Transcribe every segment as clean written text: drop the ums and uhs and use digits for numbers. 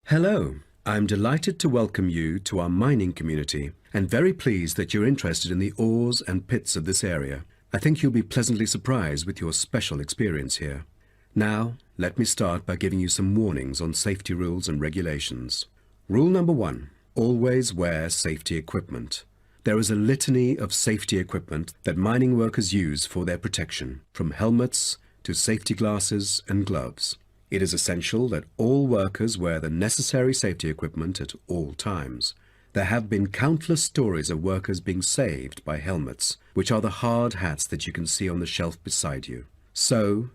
Hello, I'm delighted to welcome you to our mining community and very pleased that you're interested in the ores and pits of this area. I think you'll be pleasantly surprised with your special experience here. Now, let me start by giving you some warnings on safety rules and regulations. Rule number 1, always wear safety equipment. There is a litany of safety equipment that mining workers use for their protection, from helmets to safety glasses and gloves. It is essential that all workers wear the necessary safety equipment at all times. There have been countless stories of workers being saved by helmets, which are the hard hats that you can see on the shelf beside you. So,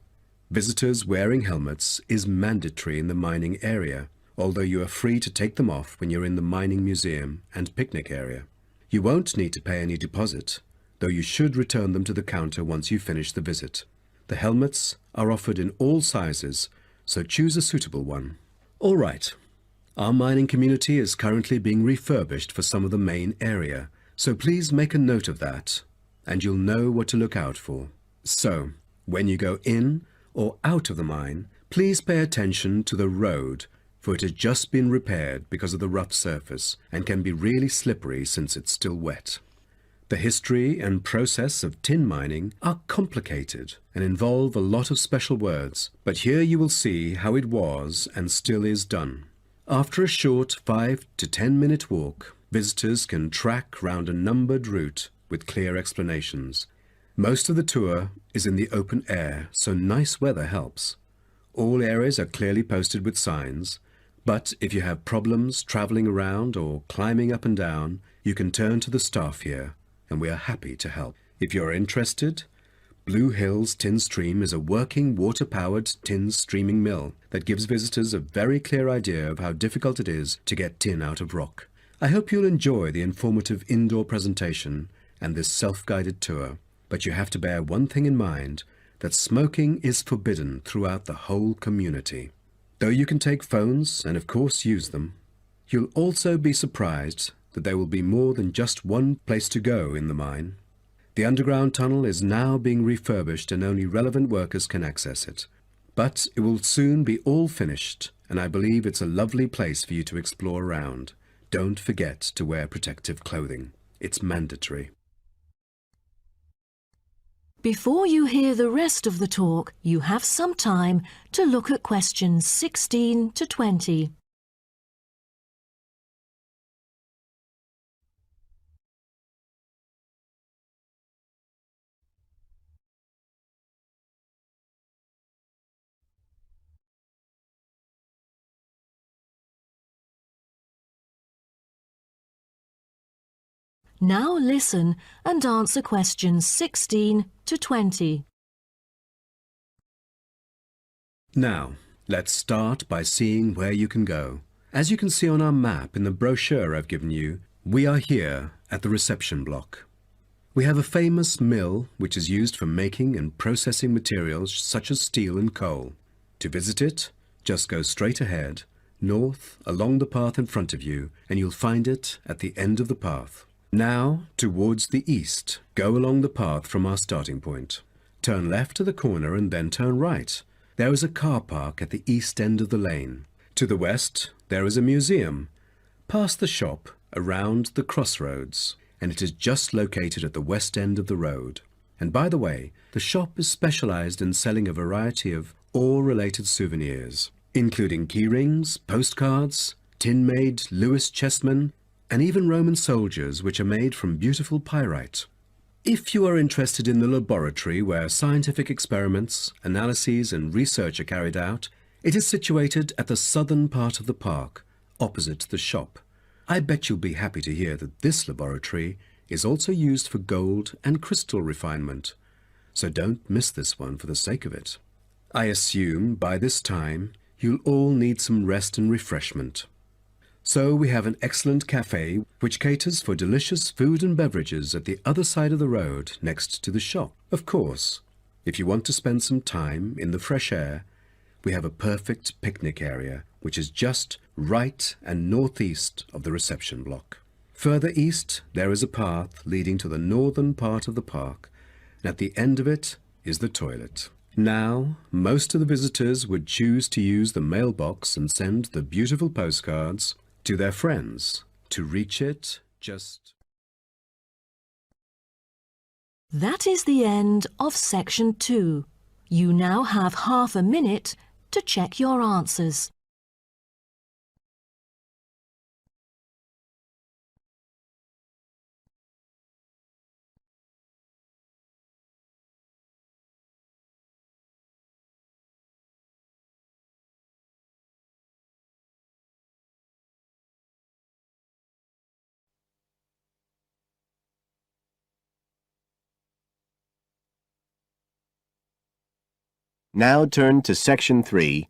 visitors wearing helmets is mandatory in the mining area, although you are free to take them off when you're in the mining museum and picnic area. You won't need to pay any deposit, though you should return them to the counter once you finish the visit. The helmets are offered in all sizes, so choose a suitable one. All right, our mining community is currently being refurbished for some of the main area, so please make a note of that, and you'll know what to look out for. So, when you go in or out of the mine, please pay attention to the road, for it has just been repaired because of the rough surface and can be really slippery since it's still wet. The history and process of tin mining are complicated and involve a lot of special words, but here you will see how it was and still is done. After a short 5 to 10 minute walk, visitors can track round a numbered route with clear explanations. Most of the tour is in the open air, so nice weather helps. All areas are clearly posted with signs, but if you have problems travelling around or climbing up and down, you can turn to the staff here, and we are happy to help. If you're interested, Blue Hills Tin Stream is a working water-powered tin streaming mill that gives visitors a very clear idea of how difficult it is to get tin out of rock. I hope you'll enjoy the informative indoor presentation and this self-guided tour, but you have to bear one thing in mind, that smoking is forbidden throughout the whole community. Though you can take phones and of course use them, you'll also be surprised that there will be more than just one place to go in the mine. The underground tunnel is now being refurbished and only relevant workers can access it. But it will soon be all finished, and I believe it's a lovely place for you to explore around. Don't forget to wear protective clothing. It's mandatory. Before you hear the rest of the talk, you have some time to look at questions 16 to 20. Now listen and answer questions 16 to 20. Now, let's start by seeing where you can go. As you can see on our map in the brochure I've given you, we are here at the reception block. We have a famous mill which is used for making and processing materials such as steel and coal. To visit it, just go straight ahead, north along the path in front of you, and you'll find it at the end of the path. Now, towards the east, go along the path from our starting point. Turn left to the corner and then turn right. There is a car park at the east end of the lane. To the west, there is a museum. Past the shop, around the crossroads, and it is just located at the west end of the road. And by the way, the shop is specialized in selling a variety of ore-related souvenirs, including key rings, postcards, tin-made Lewis chessmen, and even Roman soldiers which are made from beautiful pyrite. If you are interested in the laboratory where scientific experiments, analyses and research are carried out, it is situated at the southern part of the park, opposite the shop. I bet you'll be happy to hear that this laboratory is also used for gold and crystal refinement, so don't miss this one for the sake of it. I assume by this time you'll all need some rest and refreshment. So we have an excellent cafe which caters for delicious food and beverages at the other side of the road next to the shop. Of course, if you want to spend some time in the fresh air, we have a perfect picnic area which is just right and northeast of the reception block. Further east, there is a path leading to the northern part of the park, and at the end of it is the toilet. Now, most of the visitors would choose to use the mailbox and send the beautiful postcards to their friends. To reach it, just... That is the end of section 2. You now have half a minute to check your answers. Now turn to section 3